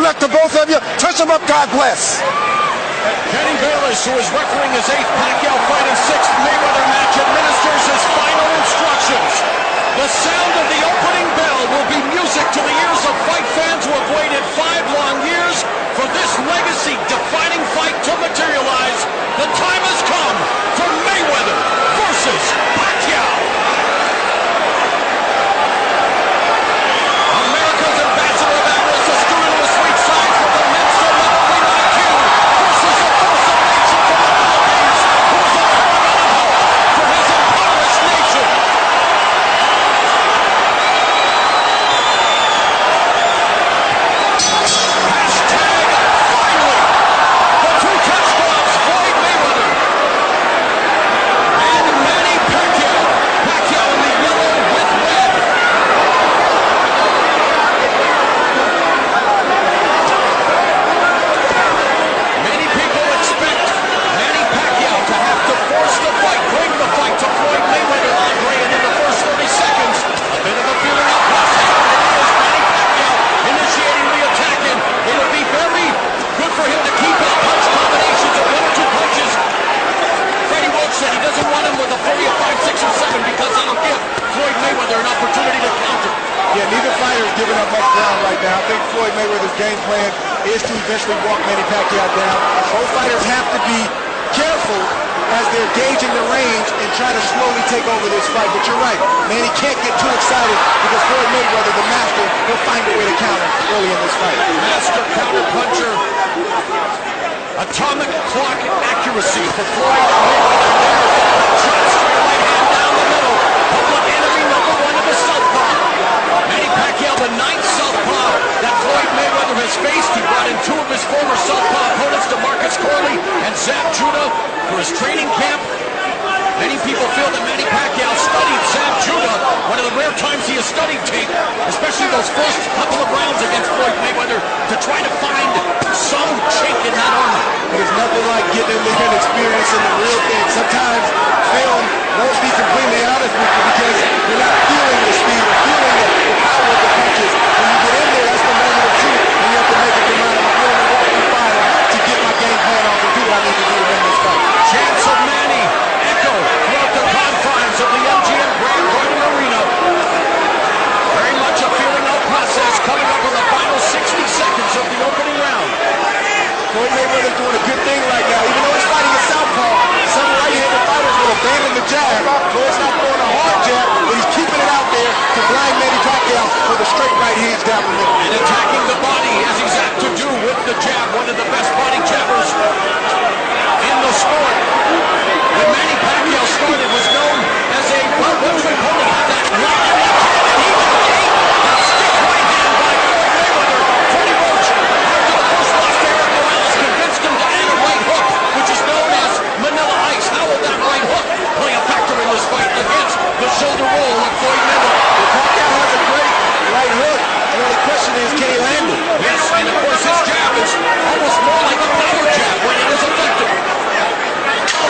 luck to both of you. Touch them up, God bless. Kenny Bayless, who is refereeing his 8th Pacquiao fight and 6th Mayweather match, administers his final instructions. The sound of the opening bell will be music to the ears of fight fans who have waited 5 long years for this legacy-defining fight to materialize. The time has come for Mayweather versus Pacquiao. America's ambassador of avarice, a student of a sweet science with immense celebrity IQ, versus a force of nature from the Philippines, who is offering a hope for his impoverished nation. Finally, the 2 touchdowns, Floyd Mayweather and Manny Pacquiao. Pacquiao in the yellow with red. Many people expect Manny Pacquiao to have to force the fight, bring the fight to Floyd Mayweather, Andre, and in the first 30 seconds, a bit of a feeling out process, but it is Manny Pacquiao initiating the attack, and it'll be very good for him to keep his punch combinations of 1 or 2 punches. Freddie Wolf said he doesn't want him with a 40 or 5, 6 or 7 because that'll give Floyd Mayweather an opportunity to counter. Yeah, neither fighter is giving up much ground right now. I think Floyd Mayweather's game plan is to eventually walk Manny Pacquiao down. Both fighters have to be careful as they're gauging the range and try to slowly take over this fight. But you're right, Manny can't get too excited because Floyd Mayweather, the master, will find a way to counter early in this fight. Master counter puncher. Atomic clock accuracy for Floyd Mayweather there. Shots straight right hand down the middle. Public enemy number 1 of the southpaw. Manny Pacquiao, the 9th southpaw that Floyd Mayweather has faced. He brought in 2 of his former southpaw opponents, Marquez and Zab Judah, for his training camp. Many people feel that Manny Pacquiao studied Zab Judah, one of the rare times he has studied tape, especially those first couple of rounds against Floyd Mayweather, to try to find some chink in that armor. There's nothing like getting in there and experiencing the real thing. Sometimes film won't be completely honest with you because you're not feeling the speed or feeling the power of the punches. When you get in there, that's the moment of truth, and you have to make up your mind. I'm willing to walk through fire to get my game plan off and do what I need to do to win this fight. Chants of Manny echo throughout the confines of the MGM Grand Garden Arena. Very much a feeling out process coming up in the final 60 seconds of the opening round. Floyd Mayweather's doing a good thing right now. Even though he's fighting a southpaw, some right-handed fighters will abandon the jab. Floyd's not throwing a hard jab, but he's keeping it out there to blind Manny Pacquiao with a straight right hands down the middle. And attacking the body as he's apt to do with the jab, one of the best body jabbers in the sport. When Manny Pacquiao started, was known as a well-veteran opponent. Had that right hand, and he got a stiff right hand by Floyd Mayweather. Freddie Roach, after the first loss to Eric Morales, convinced him to add a right hook, which is known as Manila Ice. How will that right hook play a factor in this fight against the shoulder roll of Floyd Mayweather? Pacquiao has a great right hook. The only question is, can he land it? Yes, and of course his jab is almost more like a power jab when it is effective.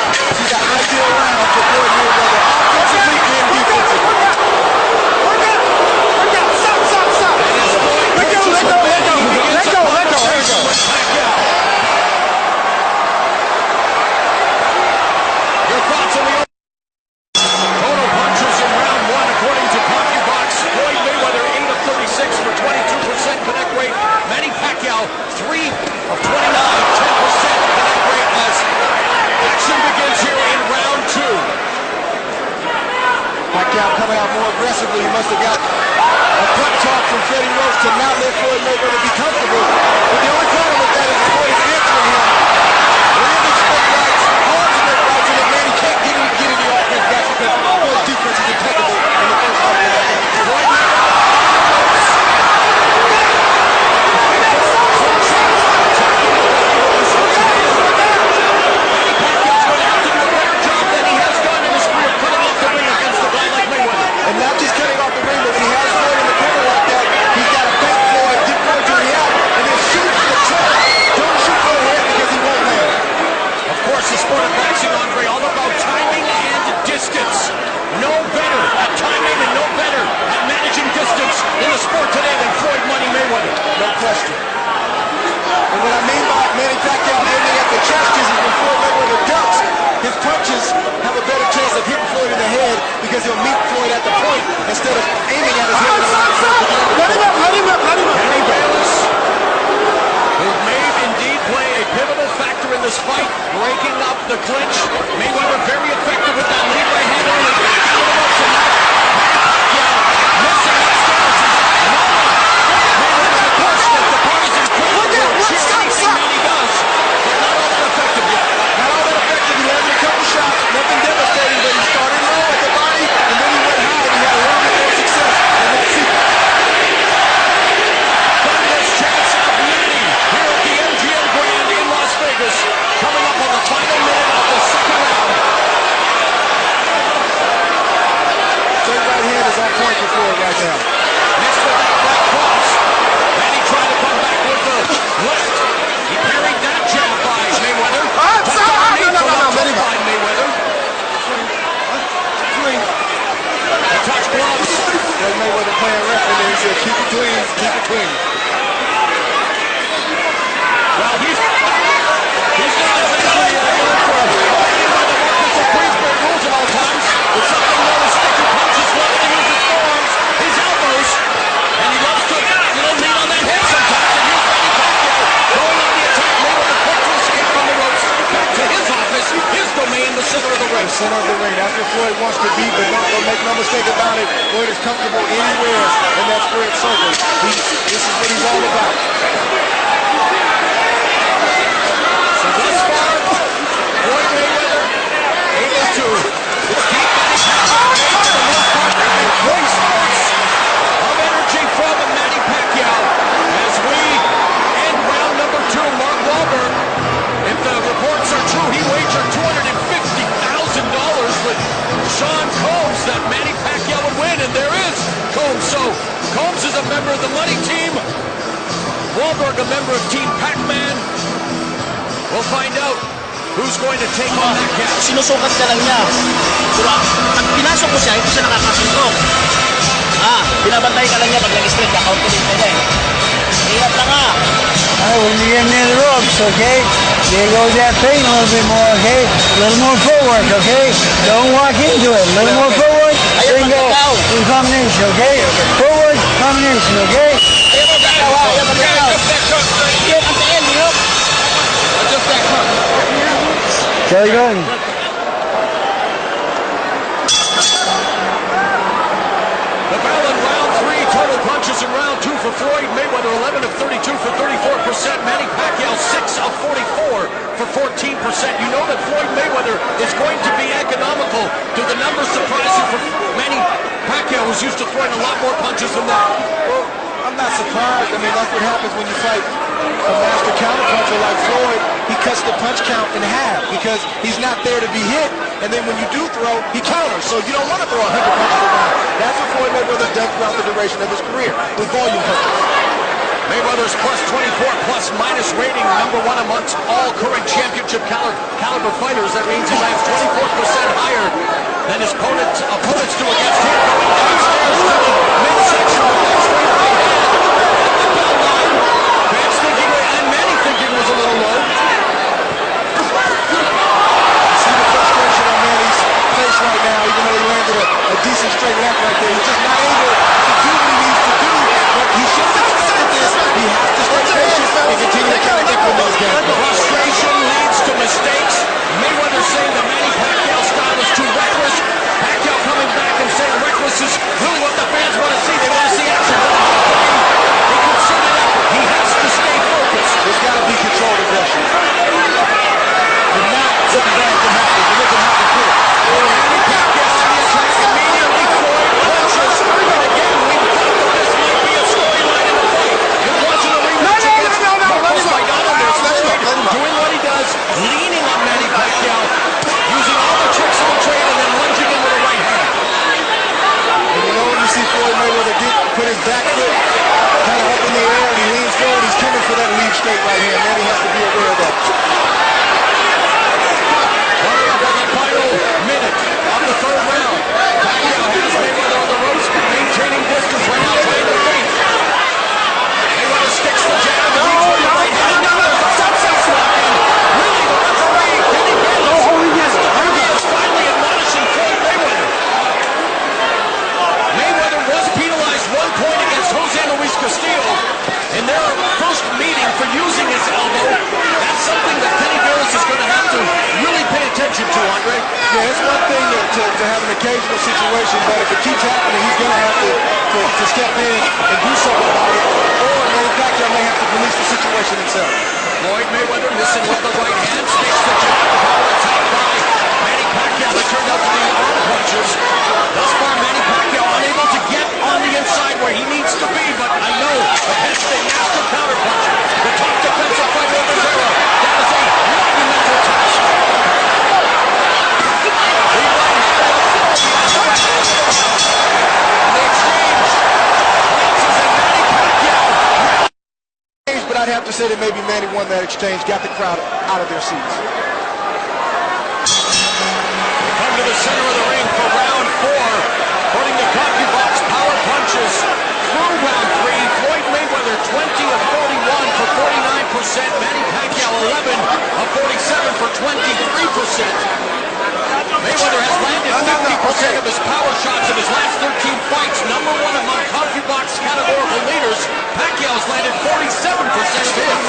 This is the ideal round for Floyd Mayweather, offensively and defensively. Stop. And as Floyd reaches the bend, he begins a conversation with Pacquiao. Your thoughts on the total punches in round 1 according to Box. Floyd Mayweather 8 of 36 for 22% connect rate. Manny Pacquiao 3 of 29, 10% connect rate as action begins here in round 2. Pacquiao coming out more aggressively. He must have got a pep talk from Freddie Roach to not let Floyd Mayweather be comfortable. But the only problem with that is Floyd is answering him. Landing straight rights, hard straight rights, and then Manny can't get in the offense back because Floyd's defense is impeccable in the first fight. Floyd and not just cutting off the ring, but when he has Floyd in the corner like that, he's got to fake Floyd, get instead of aiming at his head. Kenny Bayless, who may indeed play a pivotal factor in this fight, breaking up the clinch. Mayweather very effective with that lead right hand only. Back out of the ropes and now Pacquiao missing his stances. Mayweather, of course, that the partisan crowd will cheer anything Manny does, but not all that effective yet. Not all that effective. He landed a couple shots, nothing devastating, but he started low at the body, and then he went high, and he had a little bit more success in that sequence. Thunderous chants of Manny here at the MGM Grand in Las Vegas, coming up on the final minute of the second round. Straight right hand is on point for Floyd right now. Missed with that right cross. Manny trying to come back with the left. He parried that jab by Mayweather. Mayweather. He touched gloves. Floyd Mayweather playing ref, and then he said, keep it clean, keep it clean. Well, he's not exactly going for fighting by the Marquez of Queensberry rules at all times. With something known as sticky punches, loves to use his forearms, his elbows, and he loves to, lean on that head sometimes. And here's Manny Pacquiao going on the attack. Mayweather quick to escape from the ropes, back to his office, his domain, the center of the ring. The center of the ring. That's where Floyd wants to be, but make no mistake about it. Floyd is comfortable anywhere in that squared circle. This is what he's all about. So thus far, Floyd Mayweather able to keep Manny Pacquiao for the most part. Great spurts of energy from Manny Pacquiao as we end round number 2. Mark Wahlberg, if the reports are true, he wagered $250,000 with Sean Combs that Manny Pacquiao would win, and there is Combs. So Combs is a member of the money team. Wahlberg a member of Team Pac-Man. We'll find out who's going to take on that catch. Sinusukat ka lang niya. Pero pag pinasok mo siya, hindi siya nakakasuntok. Binabantay ka lang niya pag nag-straight, ka-counter din ka niya eh. Hirap lang When you get near the ropes, okay, there goes that pain a little bit more, okay? A little more footwork, okay? Don't walk into it. A little more footwork, then go in combination, okay? Footwork, combination, okay? Very good. The bell in round 3, total punches in round 2 for Floyd Mayweather, 11 of 32 for 34%. Manny Pacquiao, 6 of 44 for 14%. You know that Floyd Mayweather is going to be economical. Do the numbers surprise you for Manny Pacquiao, who's used to throwing a lot more punches than that? Well, I'm not surprised. I mean, that's what happens when you fight a master counterpuncher like Floyd. He cuts the punch count in half because he's not there to be hit. And then when you do throw, he counters. So you don't want to throw 100 punches around. That's what Floyd Mayweather does throughout the duration of his career with volume punches. Mayweather's plus 24 plus minus rating, number 1 amongst all current championship caliber fighters. That means he ranks 24% higher than his opponents do against him. Going downstairs to the midsection of that straight right hand. At the bell line, fans thinking, and Manny thinking was a little low. See the frustration on Manny's face right now, even though he landed a decent straight left right there. He's just not able to do what he needs to do. But he should have expected this. He has to stay patient and continue to kind of implement his game. Frustration leads to mistakes. Mayweather saying that Manny Pacquiao's style is too reckless. Pacquiao coming back and saying reckless is really what the fans want to see. They want to see action. A concerted effort. He has to stay focused. There's got to be controlled aggression. And not something bad can happen. It doesn't happen quick. Manny Pacquiao on the attack immediately. Floyd punches. And again, we thought that this might be a storyline in the fight. You're watching a rematch against Marquez. Maidana. There's no occasional situation, but if it keeps happening, he's going to have to step in and do something about it, or Manny Pacquiao may have to police the situation himself. Floyd Mayweather missing with the right hand, stakes the jab, power attack by Manny Pacquiao. That turned out to be arm punches. Thus far, Manny Pacquiao unable to get on the inside where he needs to be, but I know against a master counter punch, the top defensive fighter of his era, that is a monumental task. But I'd have to say that maybe Manny won that exchange, got the crowd out of their seats. Come to the center of the ring for round 4, putting the CompuBox power punches through round 3. Floyd Mayweather 20 of 41 for 49%. Manny Pacquiao 11 of 47 for 23%. Mayweather has landed 50% of his power shots in his last 13 fights. Number 1 among CompuBox categorical leaders. Pacquiao has landed 47% of his.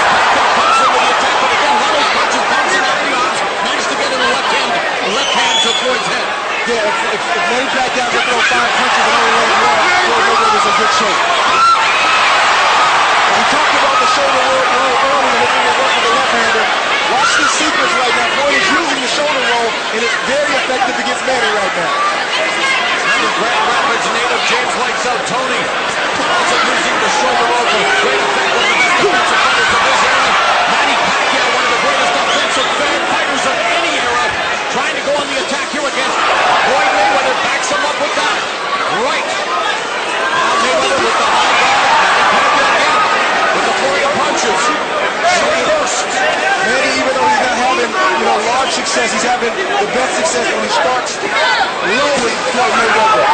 Pacquiao comes into the attack, but again, one of those punches bouncing out of the arms. Managed to get in the left hand to Floyd's head. Yeah, if Manny Pacquiao can throw 5 punches and only land 1, Floyd Mayweather's in good shape. We talked about the shoulder roll earlier, and if we work with the left-hander, watch this sequence right now. Floyd is using the shoulder roll, and it's very effective against Manny right now. Another Grand Rapids native, James lights out Tony. Also using the shoulder roll to great effect on the best defensive fighters of his era. Manny Pacquiao, one of the greatest offensive fighters of any era, trying to go on the attack here against Floyd Mayweather. Backs him up with that right. Now Mayweather with the high guard. Manny Pacquiao again with the flurry of punches. First. Manny, even though he's not having, large success, he's having the best success when he starts low with Floyd Mayweather.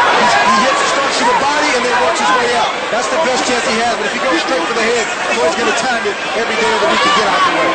He starts to the body and then works his way out. That's the best chance he has, but if he goes straight for the head, Floyd's going to time it every day of the week to get out the way.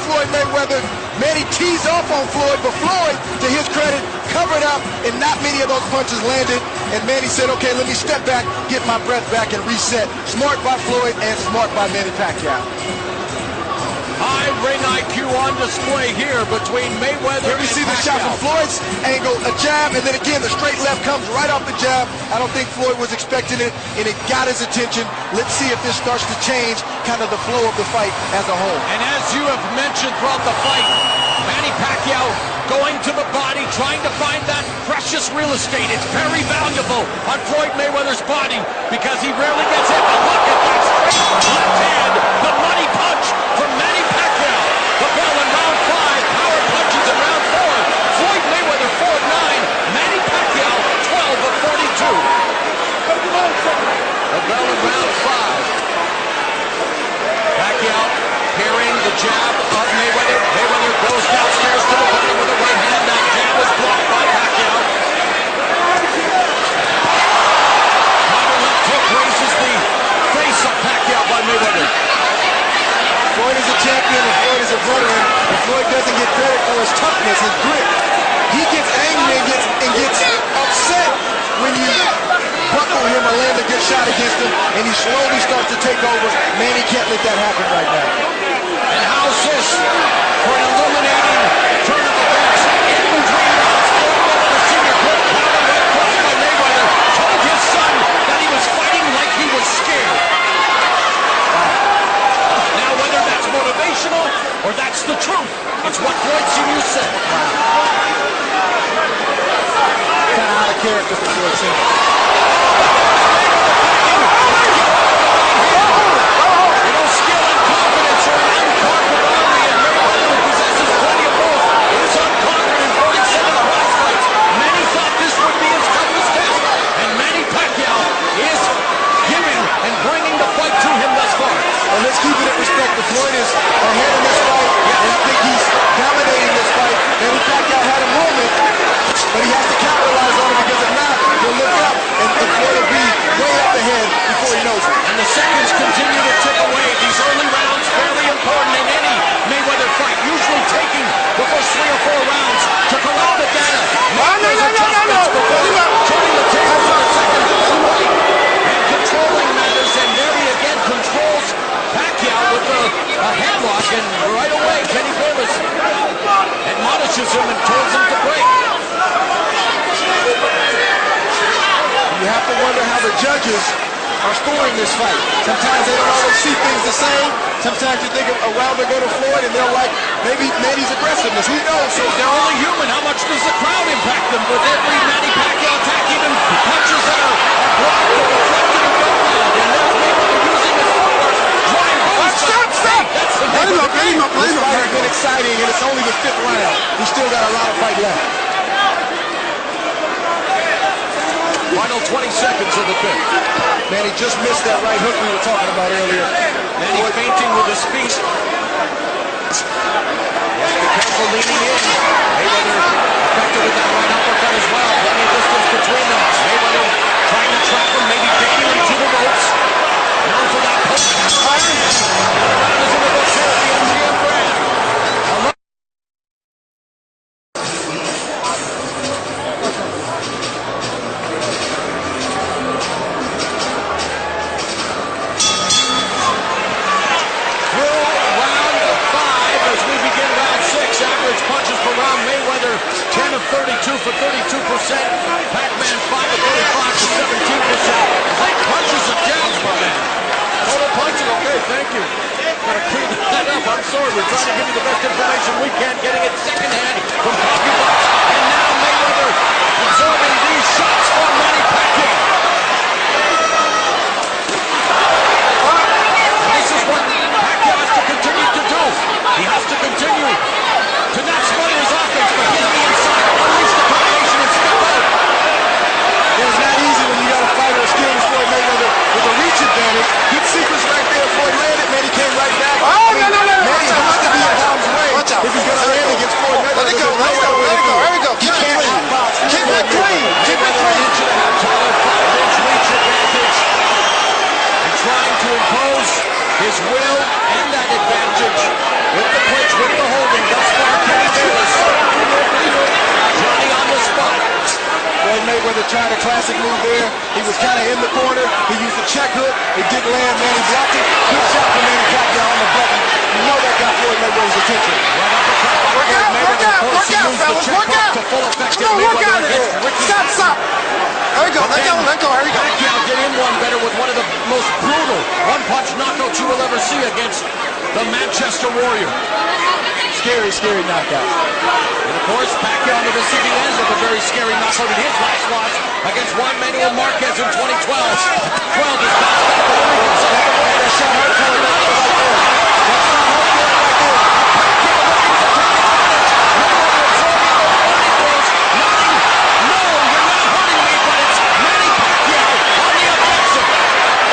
Floyd Mayweather. Manny tees off on Floyd, but Floyd, to his credit, covered up, and not many of those punches landed. And Manny said, okay, let me step back, get my breath back, and reset. Smart by Floyd and smart by Manny Pacquiao. High ring IQ on display here between Mayweather and Pacquiao. Here we see the shot from Floyd's angle, a jab, and then again the straight left comes right off the jab. I don't think Floyd was expecting it, and it got his attention. Let's see if this starts to change kind of the flow of the fight as a whole. And as you have mentioned throughout the fight, Manny Pacquiao going to the body, trying to find that precious real estate. It's very valuable on Floyd Mayweather's body because he rarely gets hit. But look at that straight left hand, the money punch from Manny Pacquiao. The bell in round 5, power punches in round 4. Floyd Mayweather 4 of 9, Manny Pacquiao 12 of 42. The bell in round 5. Pacquiao Floyd doesn't get credit for his toughness, his grit. He gets angry and gets upset when you buckle him or land a good shot against him, and he slowly starts to take over. Manny can't let that happen right now. And how's this for an illuminating turn of events? In between rounds, the senior court counter right cross by Mayweather told his son that he was fighting like he was scared. Now, whether that's motivational or that's the truth, it's what Floyd Sr. said. Kind of out of character for Floyd Sr. Skill and confidence are an unconquered army, and Mayweather, who possesses plenty of both, is unconquered in 47 prize fights. Many thought this would be his toughest test, and Manny Pacquiao is giving and bringing the fight to him thus far. And let's keep it in respect. Floyd is ahead in this fight, and I think he's dominating this fight. Manny Pacquiao had a moment, but he has to capitalize on it, because if not, he'll look up, and Floyd will be way up ahead before he knows it. And the seconds continue to tick away. These early rounds, fairly important in any Mayweather fight, usually taking the first 3 or 4 rounds to corral Maidana. Make those adjustments before turning the tables on the second fight. And controlling matters, and there he again controls Pacquiao with a headlock, and right away Kenny Davis admonishes him and tells him to break. You have to wonder how the judges are scoring this fight. Sometimes they don't always see things the same. Sometimes you think a round will go to Floyd and they're like, maybe Manny's aggressiveness. Who knows? So they're only human. How much does the crowd impact them? With every Manny Pacquiao attack, even punches that are blocked or deflected and go round. And now Mayweather using his footwork, drawing both. Stop! That's the This fight has been exciting, and it's only the 5th round. He's still got a lot of fight left. Final 20 seconds of the 5th. Manny just missed that right hook we were talking about earlier. Manny fainting with his feet. Be careful leaning in. Mayweather effective with that right uppercut as well. Plenty of distance between them. Mayweather trying to trap him, maybe digging him to the ropes. Known for that post. Fire. That is in the books here at the MGM Grand. Punches per round. Mayweather 10 of 32 for 32%. Pac-Man 5 of 35 for 17%. Like punches and jabs, my man. Total punching, okay, thank you. Gotta clean that up. I'm sorry, we're trying to give you the best information we can, getting it secondhand from Bokс. And now Mayweather absorbing these shots from Manny Pacquiao. This is what Pacquiao has to continue to do. He has to continue to not smother his offense, but get on the inside, unleash the combination, and step out. It's not easy when you got a fighter as skilled as Floyd Mayweather with a reach advantage. Good sequence right there. Floyd landed. Manny came right back. Manny has to be in harm's way if he's going to land against Floyd Mayweather. Let it go. Here we go. Keep it clean. Keep it clean. Keep it clean. Inch and a half taller, 5-inch reach advantage. And trying to impose his will and that advantage with the clinch, with the holding. Thus far, Kenny Davis. Johnny on the spot. Floyd Mayweather tried a classic move there. He was kind of in the corner. He used a check hook. It didn't land. Manny blocked it. Good shot from Manny Pacquiao on the button. You know that got Floyd Mayweather's attention. Right uppercut by Floyd Mayweather. Of course, he used the check hook to full effect. Mayweather against Ricky. Stop. There we go. Let go. Here we go. Pacquiao did him one better with one of the most brutal one-punch knockouts you will ever see against the Manchester Warrior. Scary knockout. And of course, Pacquiao on the receiving end of a very scary knockout in his last loss against Juan Manuel Marquez in 2012. 12 is bounced back to the Rican. That shot hurt Floyd Mayweather right there. That shot hurt Floyd right there. Pacquiao looking to take advantage. Mayweather absorbing the body throws. Nothing. No, you're not hurting me, but it's Manny Pacquiao on the offensive.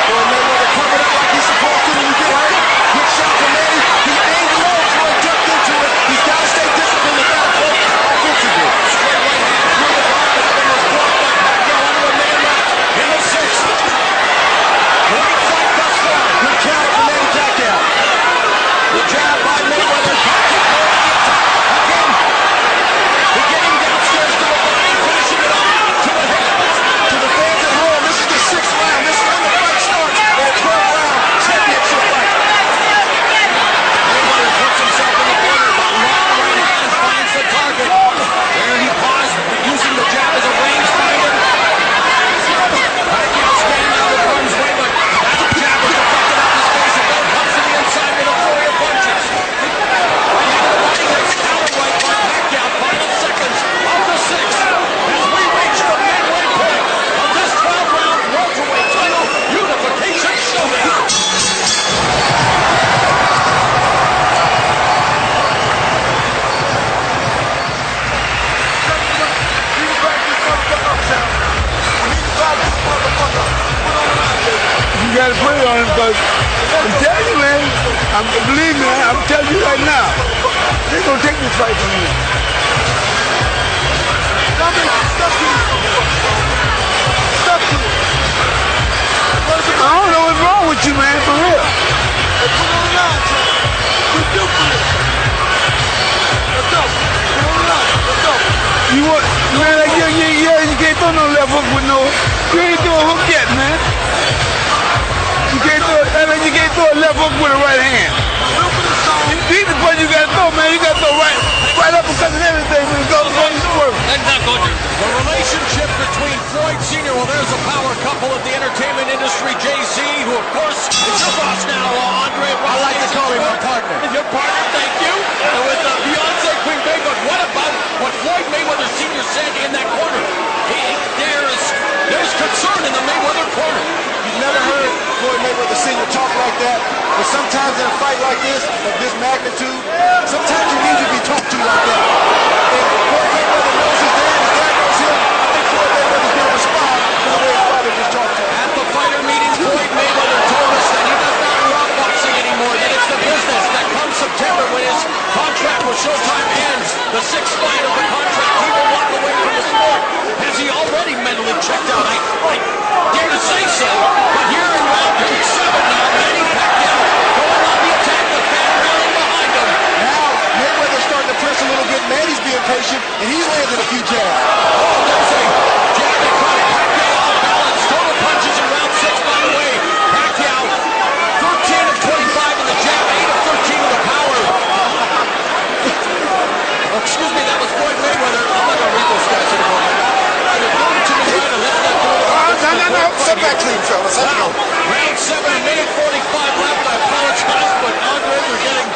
Floyd Mayweather covered up like he's supposed to when you get hurt. Good shot from Manny. He aimed low. Floyd ducked into it. He's got to stay disciplined with that approach offensively. Straight right hand through the guard, and then was blocked by Pacquiao onto a man wrap in the 6th. got to put it on him because I'm telling you, man. Believe me, I'm telling you right now. They're going to take this fight from me. I don't know what's wrong with you, man, for real. You want, man, like, you can't throw no left hook with no, you ain't throw a hook yet, man. You can't throw a left hook with a right hand. These are what you gotta throw, man. You gotta throw right uppercut and everything when it goes on the work. The relationship between Floyd Sr., well, there's a power couple of the entertainment industry, Jay-Z, who, of course, is your boss now, Andre. I like to call him my partner. Your partner, thank you. And with Beyonce Queen Bey, but what about what Floyd Mayweather Sr. said in that corner? There's concern in the Mayweather corner. You've never heard Floyd Mayweather Sr. talk like that, but sometimes in a fight like this, of this magnitude, sometimes you need to be talked to like that. And Floyd Mayweather knows his dad knows him. I think Floyd Mayweather's going to respond to the way his father just talked to him. At the fighter meeting, Floyd Mayweather told us that he does not rock boxing anymore, that it's the business, that come September when his contract with Showtime ends, the sixth fight of the contract, he will walk away from the sport. Has he already mentally checked out? I dare to say so, but here in round 7 now, Manny Pacquiao going on the attack, the fan rallying behind him. Now, Mayweather's starting to press a little bit. Manny's being patient, and he's landing a few jabs. Oh, there's a jab that caught Pacquiao off balance. Total punches in round 6, by the way. Pacquiao, 13 of 25 in the jab, 8 of 13 with the power. Excuse me, that was Floyd Mayweather. I'm not going to read those stats anymore. Either do it to me right or let's not do it. No. Step back clean, fellas. Let's go. Round 7, a minute 45 left. I apologize, but Andre, we're getting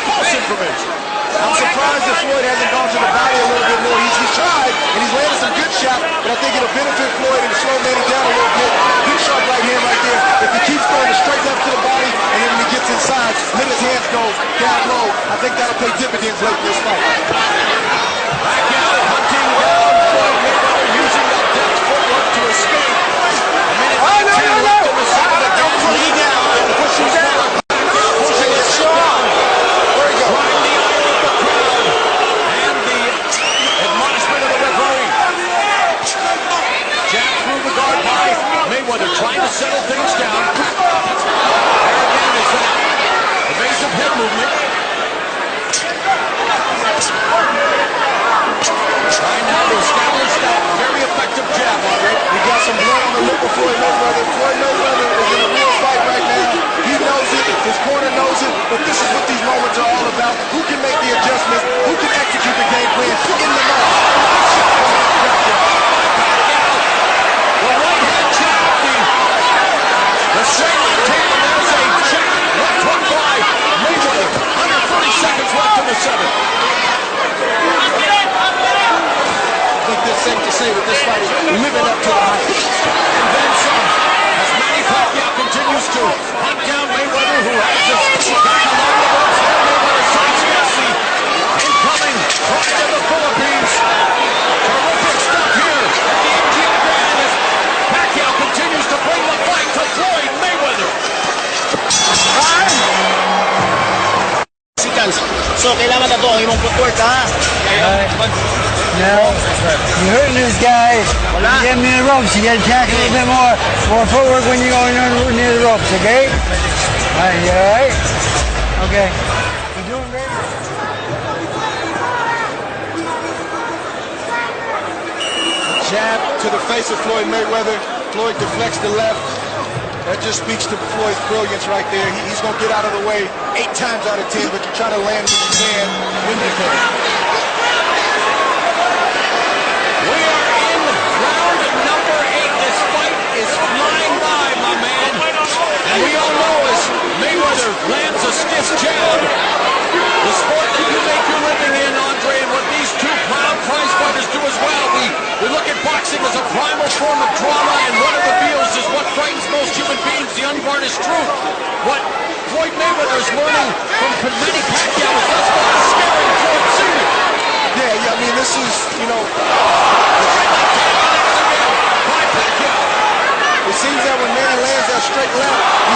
false information. I'm surprised that Floyd hasn't gone to the body a little bit more. He's tried, and he's landed some good shots, but I think it'll benefit Floyd and slow Manny down a little bit. Good sharp right hand right there. If he keeps throwing the straight left to the body, and then when he gets inside, let his hands go down low, I think that'll pay dividends late in this fight. Pacquiao hunting down Floyd Mayweather, using that depth footwork to escape. A minute 2 left in the second. Again, lead down, pushing down. Pushing it strong. Trying the ire of the crowd. And the admonishment of the referee. Jab through the guard by Mayweather, trying to settle things down. There again is that evasive head movement. Trying now to establish that very effective jab, Andre. He got some blood on the lip of Floyd Mayweather. Floyd Mayweather is in a real fight right now. He knows it, his corner knows it, but this is what these moments are all about. Who can make the adjustments? Who can execute the game plan in the moment? The right hand jab, the straight left hand, there's a jab, left hook by Mayweather. Under 30 seconds left in the 7th. I think it's safe to say that this fight is living up to the hype. And then some, as Manny Pacquiao continues to hunt down Mayweather, who has his back along the ropes. Mayweather sides Messi, incoming, right to the Philippines. Terrific stuff here at the MGM Grand as Pacquiao continues to bring the fight to Floyd Mayweather. So, kailangan na to ang imong footwork, ha? No, you're hurting this guy. You get him near the ropes. You got to tackle a little bit more footwork when you're going near the ropes, okay? All right, you all right? Okay. You're doing great. Jab to the face of Floyd Mayweather. Floyd deflects the left. That just speaks to Floyd's brilliance right there. He's going to get out of the way 8 times out of 10, but you try to land what you can when you can. We are in round number 8. This fight is flying by, my man. And we all know as Mayweather lands a stiff jab, the sport that you make your living in, Andre, and what these two proud prize fighters do as well. We look at boxing as a primal form of drama, and what it reveals is what frightens most human beings, the unvarnished truth. What Floyd Mayweather is learning from Manny Pacquiao is that's what is scaring Floyd Sr. Yeah, I mean, this is, you know, it seems that when Manny lands that straight left, he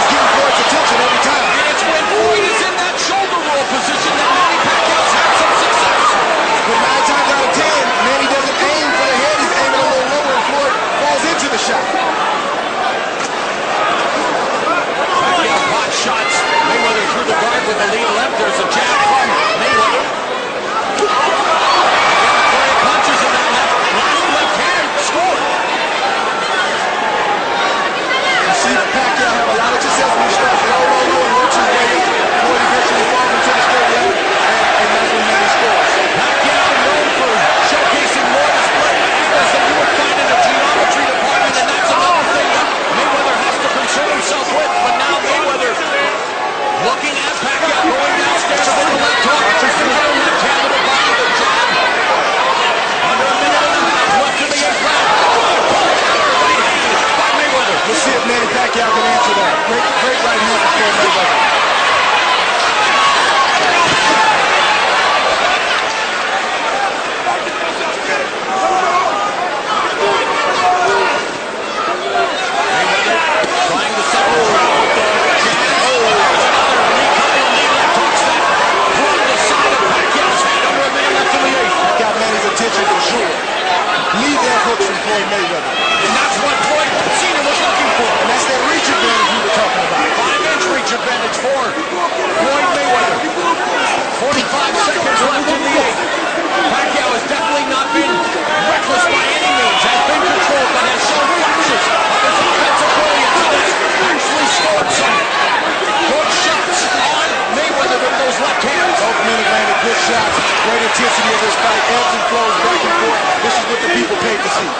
Pacquiao can answer that. Great right hand for Floyd Mayweather. Trying to settle around with the jab. Oh, there's another knee couple of knee left hooks that brought the side of Pacquiao's head under a minute left in the eighth. That got Manny's attention for sure. Lead that hooks from Floyd Mayweather. And that's what Floyd Sr. was looking for. And that's that reach advantage we were talking about. 5-inch reach advantage for Floyd Mayweather. 45 seconds left in the eighth. Pacquiao has definitely not been reckless by any means. Has been controlled, but has shown flashes of his offensive brilliance and has actually scored some good shots on Mayweather with those left hands. Both men have landed good shots. Great intensity of this fight. Ebbs and flows back and forth. This is what the people paid to see.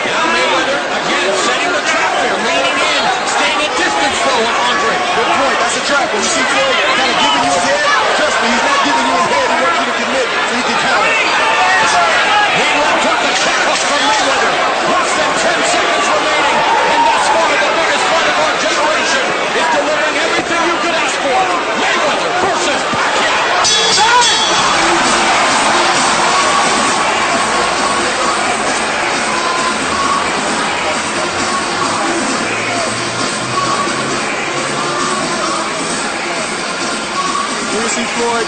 Now Mayweather again setting the trap there, leaning in, staying at distance though on Andre. Good point. That's a trap. When you see Floyd kind of giving you his head, trust me, he's not giving you his head. He wants you to commit so he can counter. He left hook the check hook from Mayweather. Less than 10 seconds remaining. And thus far, the biggest fight of our generation is delivering everything you could ask for. Mayweather versus Pacquiao. Here you see Floyd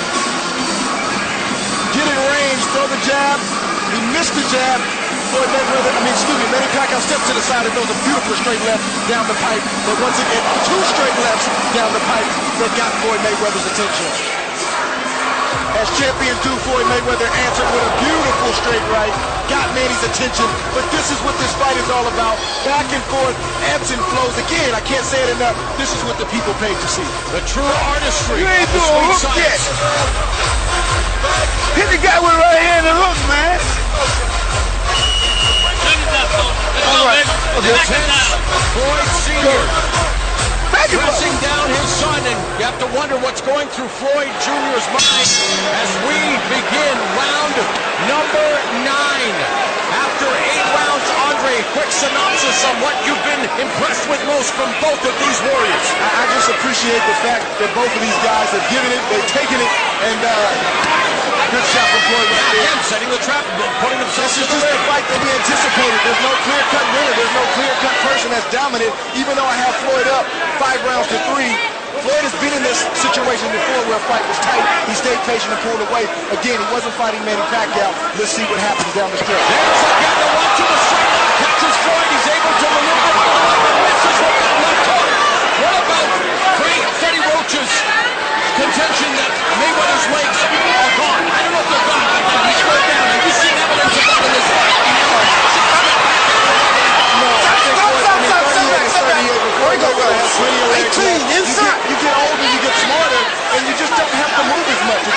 get in range, throw the jab. He missed the jab. Floyd Mayweather, Manny Pacquiao steps to the side and throws a beautiful straight left down the pipe. But once again, two straight lefts down the pipe that got Floyd Mayweather's attention. As champions do, Floyd Mayweather answered with a beautiful straight right, got Manny's attention, but this is what this fight is all about. Back and forth, ebbs and flows. Again, I can't say it enough, this is what the people paid to see. The true artistry You ain't of the doing sweet hook yet. science. Hit the guy with the right hand and hook, man. All right. Okay. Floyd Sr. pressing down his son, and you have to wonder what's going through Floyd Jr.'s mind as we begin round number 9. After 8 rounds, Andre, quick synopsis on what you've been impressed with most from both of these warriors. I just appreciate the fact that both of these guys have given it, they've taken it, and good shot from Floyd right there. Again, setting the trap, putting themselves This is in the just the ring. fight that we anticipated. There's no clear-cut winner. There's no clear-cut person that's dominant. Even though I have Floyd up 5 rounds to 3, Floyd has been in this situation before where a fight was tight. He stayed patient and pulled away. Again, he wasn't fighting Manny Pacquiao. Let's see what happens down the stretch. There's again the one to the straight line. Catches Floyd. He's able to maneuver the line and misses with that left hook. What about Freddie Roach's contention that Mayweather's legs are gone? I don't know if they're gone, but he's going down. Have you seen evidence of that in this fight? No, I think Floyd, 38 is 38. Before he goes has plenty of legs left. You get older, you get smarter, and you just don't have to move as much. If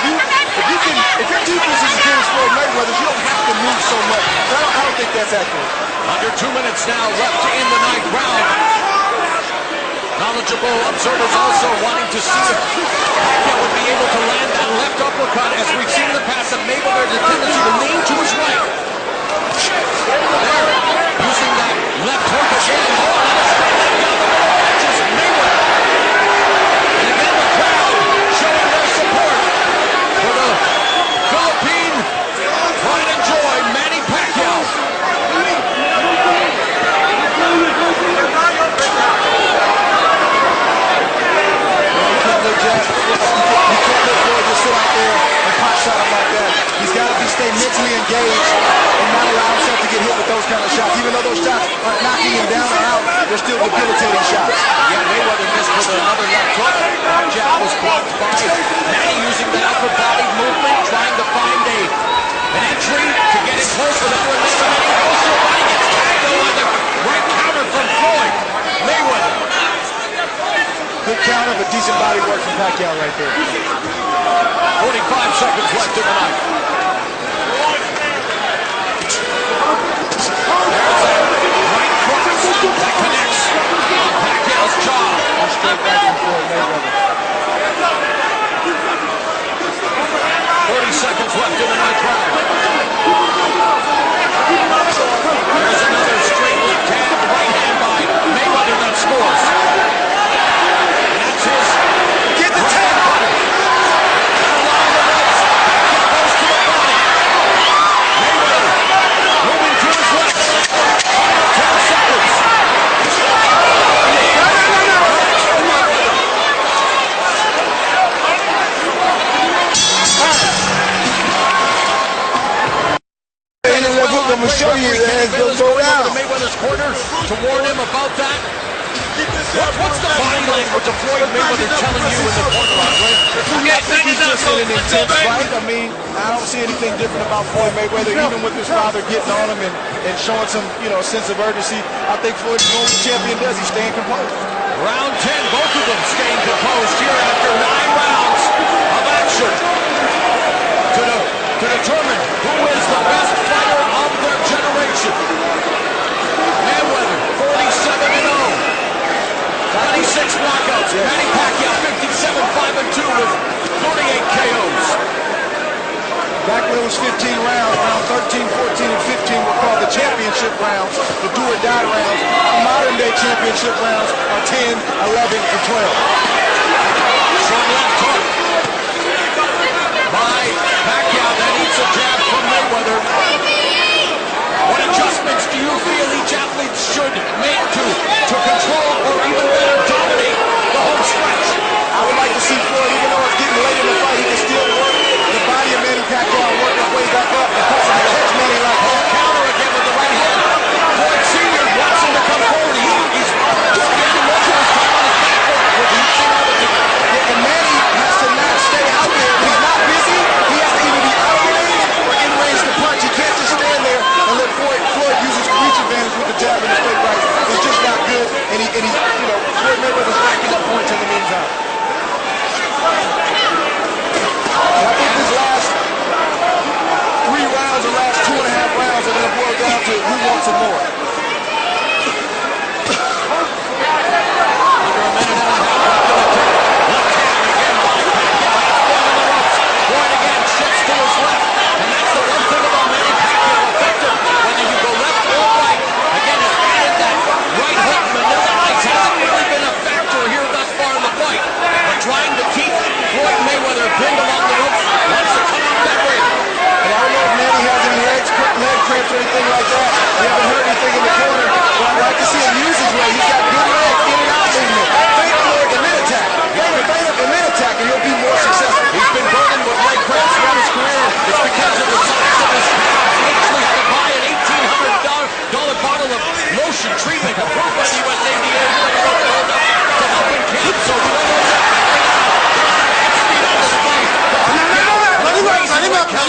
your defense is as good as Floyd Mayweather's, you don't have to move so much. I don't think that's accurate. Under 2 minutes now left in the 9th round. Knowledgeable observers also wanting to see if Pacquiao would be able to land that left uppercut. As we've seen in the past, that Mayweather has a tendency to lean to his right. There, using that left hook again. Catches Mayweather. And again, the crowd showing their support for the Philippine pride and joy, Manny Pacquiao. You can't let Floyd just sit out there and pop shot him like that. He's got to stay mentally engaged and not allow himself to get hit with those kind of shots. Even though those shots aren't knocking him down or out, they're still debilitating shots. Yeah, Mayweather missed with another left hook. That jab was blocked by Manny using that upper body movement, trying to find an entry to get it close without eliminating. Also, Manny gets tagged though on the right counter from Floyd. Mayweather. Good counter, but decent body work from Pacquiao right there. 45 seconds left in the night. There's a right cross that connects on Pacquiao's jaw. Straight back and forth, Mayweather. 30 seconds left in the 9th round. There's another straight left hand, right hand by Mayweather that's corner to warn him about that? What's the body language of Floyd Mayweather telling you in the corner, Andre? I think he's just in an intense fight. I mean, I don't see anything different about Floyd Mayweather, even with his father getting on him and showing some, sense of urgency. I think Floyd is the champion does. He's staying composed. Round 10, both of them staying composed here after 9 rounds of action to determine who is the best fighter of their generation. Mayweather, 47-0. 26 knockouts. Yes. Manny Pacquiao, 57-5-2 with 48 KOs. Back when it was 15 rounds, round 13, 14, and 15 were called the championship rounds, the do-or-die rounds. Our modern-day championship rounds are 10, 11, and 12. Short left hook by Pacquiao. That eats a jab from Mayweather. What adjustments do you feel each athlete should make to control or even better dominate the home stretch? I would like to see Floyd, even though it's getting late in the fight, he can still work the body of Manny Pacquiao and work his way back up and possibly catch Manny like that. Counter again with the right hand. Floyd Sr. wants him to come forward. He's spending most of his time on his back foot with reaching over the And Manny has to not stay out there. If he's not busy, he has to either be out of range or in range to punch. He can't just stand there and let Floyd use his reach advantage with the jab and the straight right. It's just not good. And he Floyd Mayweather's racking up points in the meantime. And I think these last 3 rounds, the last 2.5 rounds are going to boil down to who wants it more. under a minute and a half left in the tape. Left hand again by Pacquiao. Has Floyd on the ropes. Floyd again shifts to his left. And that's the one thing about Manny Pacquiao. Effective whether you go left or right. Again, has added that right hook. Manila ice hasn't really been a factor here thus far in the fight. But trying to keep Floyd Mayweather pinned along the ropes wants to come out that way. And I don't know if Manny has any leg cramps or anything like that. We haven't heard anything in the corner. But I'd like to see him use his leg. He's got good legs, in and out movement. Feint Floyd and then attack. Feint up and then attack, and he'll be more successful. He's been burdened with leg cramps throughout his career. It's because of the size of his calf. He actually had to buy an $1,800 bottle of lotion treatment approved by the USADA to help him camp. So we don't know that.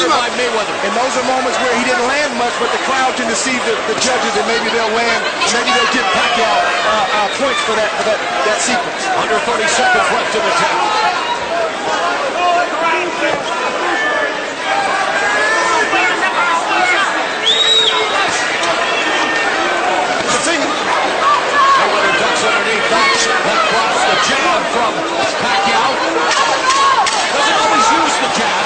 By Mayweather. And those are moments where he didn't land much, but the crowd can deceive the judges, and maybe they'll land, maybe they'll give Pacquiao points for that sequence. Under 30 seconds left in the tape. Mayweather ducks underneath that cross, the jab from Pacquiao. Doesn't always use the jab.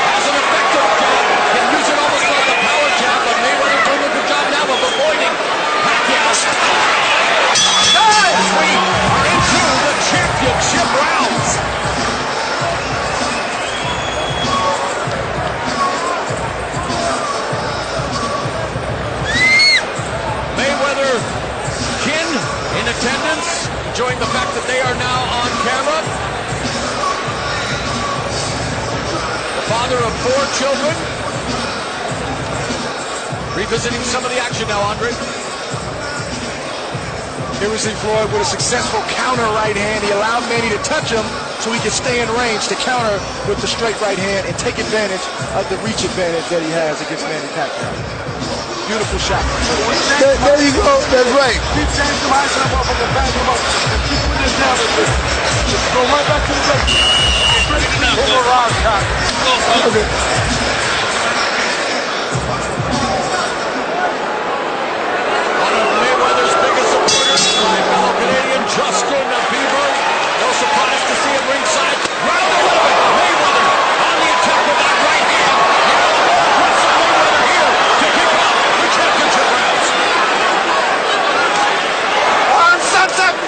Has an effective jab. Can use it almost like a power jab, but Mayweather doing a good job now of avoiding Pacquiao. As we are into the championship rounds. Mayweather kin in attendance, enjoying the fact that they are now on camera. The father of 4 children. Revisiting some of the action now, Andre. Here we see Floyd with a successful counter right hand. He allowed Manny to touch him so he could stay in range to counter with the straight right hand and take advantage of the reach advantage that he has against Manny Pacquiao. Beautiful shot. There you go. That's right. Keep changing the mindset up from the back of up. Keep putting it down. Just go right back to the base. Override shot. Okay. One of Mayweather's biggest supporters, my fellow Canadian Justin Bieber. No surprise to see him ringside. Round 11, Mayweather on the attack with that right hand. Aggressive Mayweather here to kick off the championship rounds.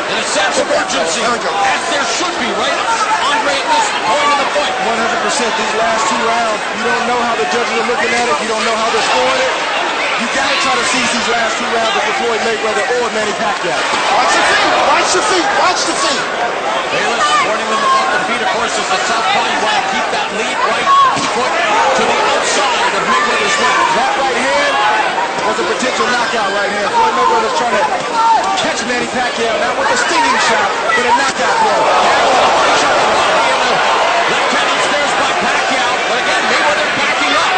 In a sense of urgency, as there should be, right, Andre, at this point in the fight. 100% these last 2 rounds, you don't know how the judges are looking at it. You don't know how they're scoring it. You got to try to seize these last 2 rounds with Floyd Mayweather or Manny Pacquiao. Watch your feet. Watch your feet. Watch the feet. Bayless warning them about the feet, of course, is the southpaw. You want to keep that lead right foot to the outside of Mayweather's right. That right hand was a potential knockout right here. Floyd Mayweather's trying to catch Manny Pacquiao, not with a stinging shot, but a knockout blow. Left hand upstairs by Pacquiao, but again, Mayweather backing up.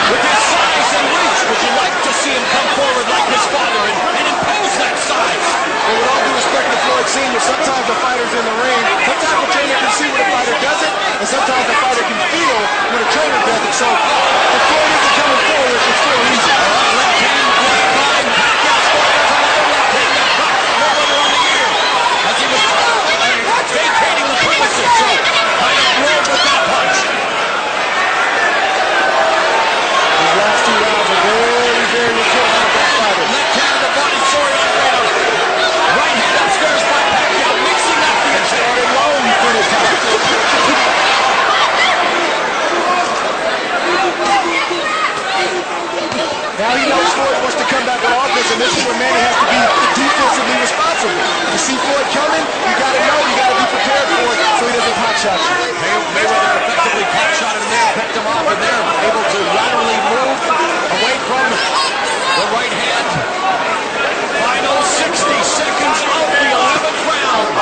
With his size and reach, would you like to see him come forward like his father and impose that size? Well, with all due respect to Floyd Sr., sometimes the fighter's in the ring, sometimes the trainer can see when the fighter does it, and sometimes the fighter can feel when the trainer does it. So, if Floyd isn't coming forward, it's still easy. Left hand, left line, Pacquiao squares another left hand that got Mayweather on the ear as he was vacating the premises. So, kind of rolled with that punch. These last 2 rounds are very, very important for that fighter. Left hand to the body, sorry, Alfredo. Right hand upstairs by Pacquiao, mixing up the attack. Low, he finished out. Now he knows Floyd wants to come back with offense, and this is where Manny has to be defensively responsible. You see Floyd coming, you got to know, you got to be prepared for it so he doesn't pot shot you. Mayweather effectively pot shotted him there, picked him off, and they're able to laterally move away from the right hand. Final 60 seconds of the 11th round.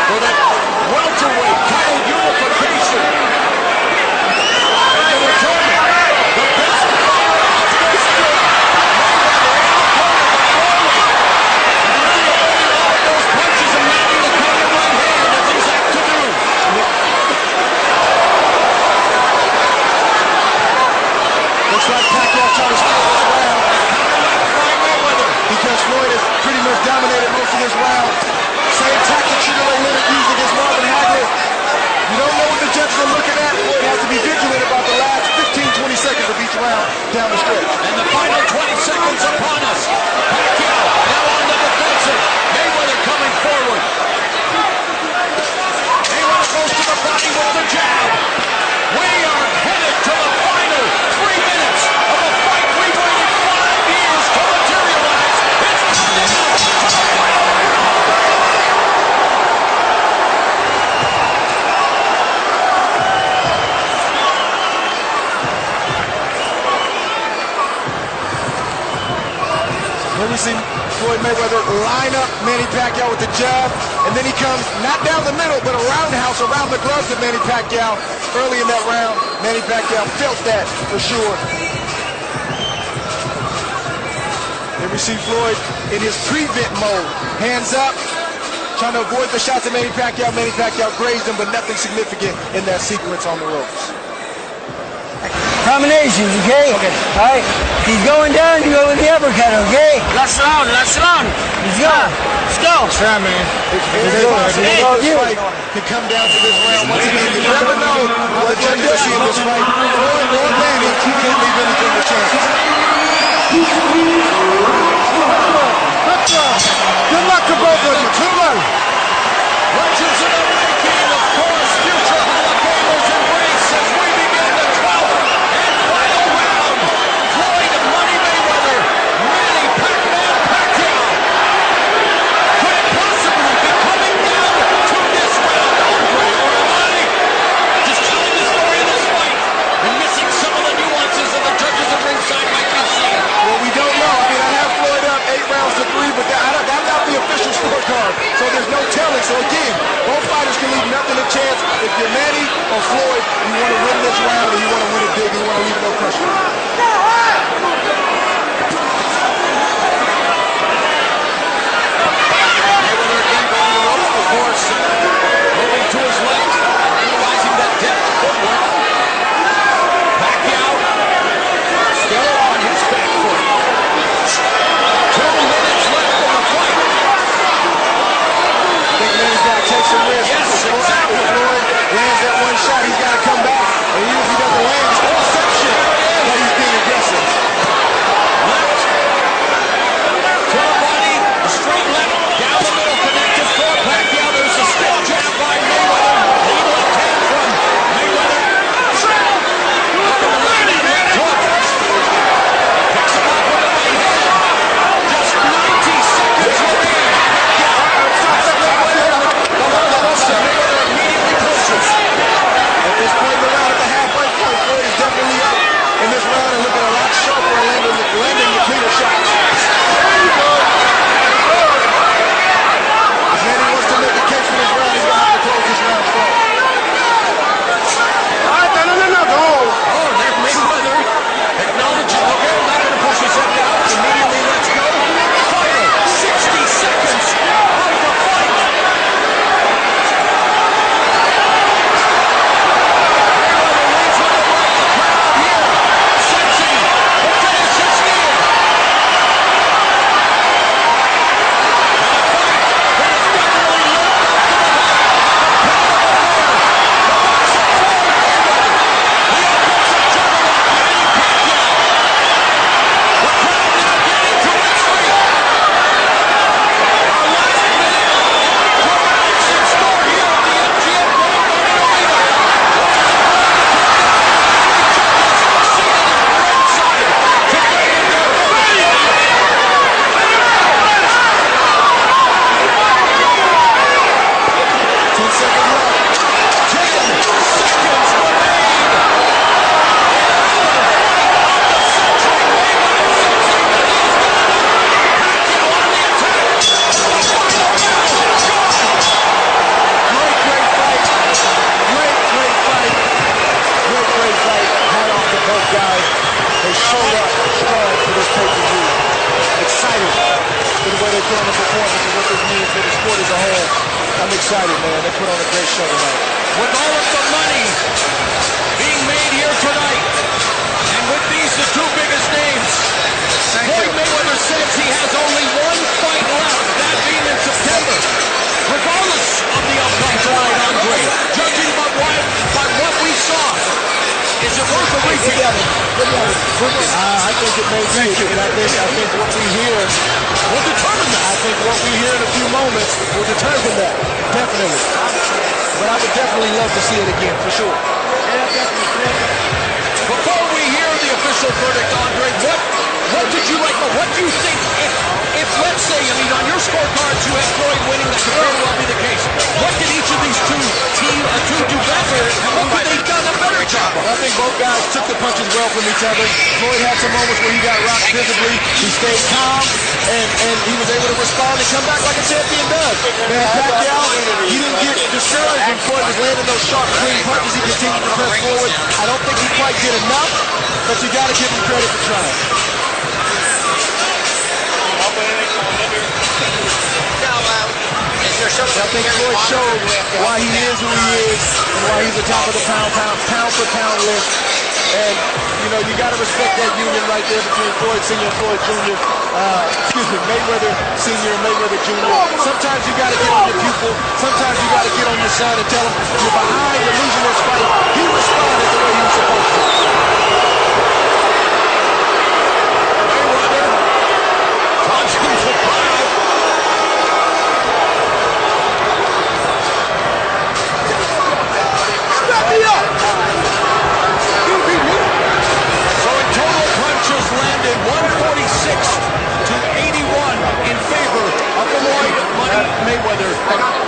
For that welterweight title unification. And the returning, the best fighter of history. Those punches and landing the counter right hand as he's apt to do. Looks like Pacquiao trying to stop this round. Because Floyd has pretty much dominated most of this round. Same tactics Sugar Ray Leonard used against Marvin Hagler. You don't know what the judges are looking at. Floyd has to be vigilant about the last 15-20 seconds of each round down the stretch. And the final 20 seconds upon us. Pacquiao now on the defensive. Mayweather coming forward. Mayweather goes to the body with the jab. We are headed to the final 3 minutes of a fight we waited 5 years to materialize. It's coming out to the final. Here we see Floyd Mayweather line up Manny Pacquiao with the jab, and then he comes not down the middle, but a roundhouse around the gloves of Manny Pacquiao. Early in that round, Manny Pacquiao felt that for sure. Here we see Floyd in his prevent mode. Hands up, trying to avoid the shots of Manny Pacquiao. Manny Pacquiao grazed him, but nothing significant in that sequence on the ropes. Combinations, okay? Okay. All right. He's going down, you go with the uppercut, okay? Last round, last round. Let's go. Let's go. Try, man. This fight can come down to this round. Once again, you never know how the judges are seeing this fight. Floyd or Manny, you can't leave anything to chance. Good luck to both of you. Good luck. Legends in the making, of course, future Hall of Famers embrace as we begin the 12th and final round. Floyd and Money Mayweather, Manny Pacquiao. Could it possibly be coming down to this round, Andre or Money? Just telling the story of this fight and missing some of the nuances that the judges at ringside might be seeing. Well, we don't know. I mean, I have Floyd up 8 rounds to 3, but that's not the official scorecard. So there's no telling. So again, both fighters can leave nothing to chance. If you're Manny or Floyd, you want to win this round and you want to win it big. You want to leave no pressure. Mayweather again going to the ropes, of course. Moving to his left, utilizing that depth footwork. Pacquiao still on his back foot. 2 minutes left in the fight. I think Manny's got to take some risks. Yes, If Floyd lands that one shot, he's got to come back. And even if he doesn't land, it's no section. put on a performance and what this means for the sport as a whole. I'm excited, man. They put on a great show tonight. With all of the money being made here tonight, and with these the two biggest names, Floyd Mayweather says he has only one fight left, that being in September. Regardless of the outcome tonight, Andre, judging by what we saw, is it worth a repeat? I think it may be, and I think what we hear will determine that. I think what we hear in a few moments will determine that, definitely. But I would definitely love to see it again, for sure. Before we hear the official verdict, Andre, what did you like? What do you think if let's say, I mean, on your scorecards you have Floyd winning, that could very well be the case. What did each of these two do better, and what could they have done a better job of? I think both guys took the punches well from each other. Floyd had some moments where he got rocked visibly. He stayed calm, and he was able to respond and come back like a champion does. Man, Pacquiao, he didn't get discouraged when Floyd was landing those sharp, clean punches. He continued to press forward. I don't think he quite did enough, but you got to give him credit for trying. I think Floyd showed why he is who he is and why he's the top of the pound for pound list. And, you know, you got to respect that union right there between Floyd Sr. and Floyd Jr. Mayweather Sr. and Mayweather Jr. Sometimes you got to get on your pupil. Sometimes you got to get on your son and tell him you're behind, you're losing this fight. He responded the way he was supposed to. Mayweather punching for power. Landed 146 to 81 in favor of Floyd Mayweather.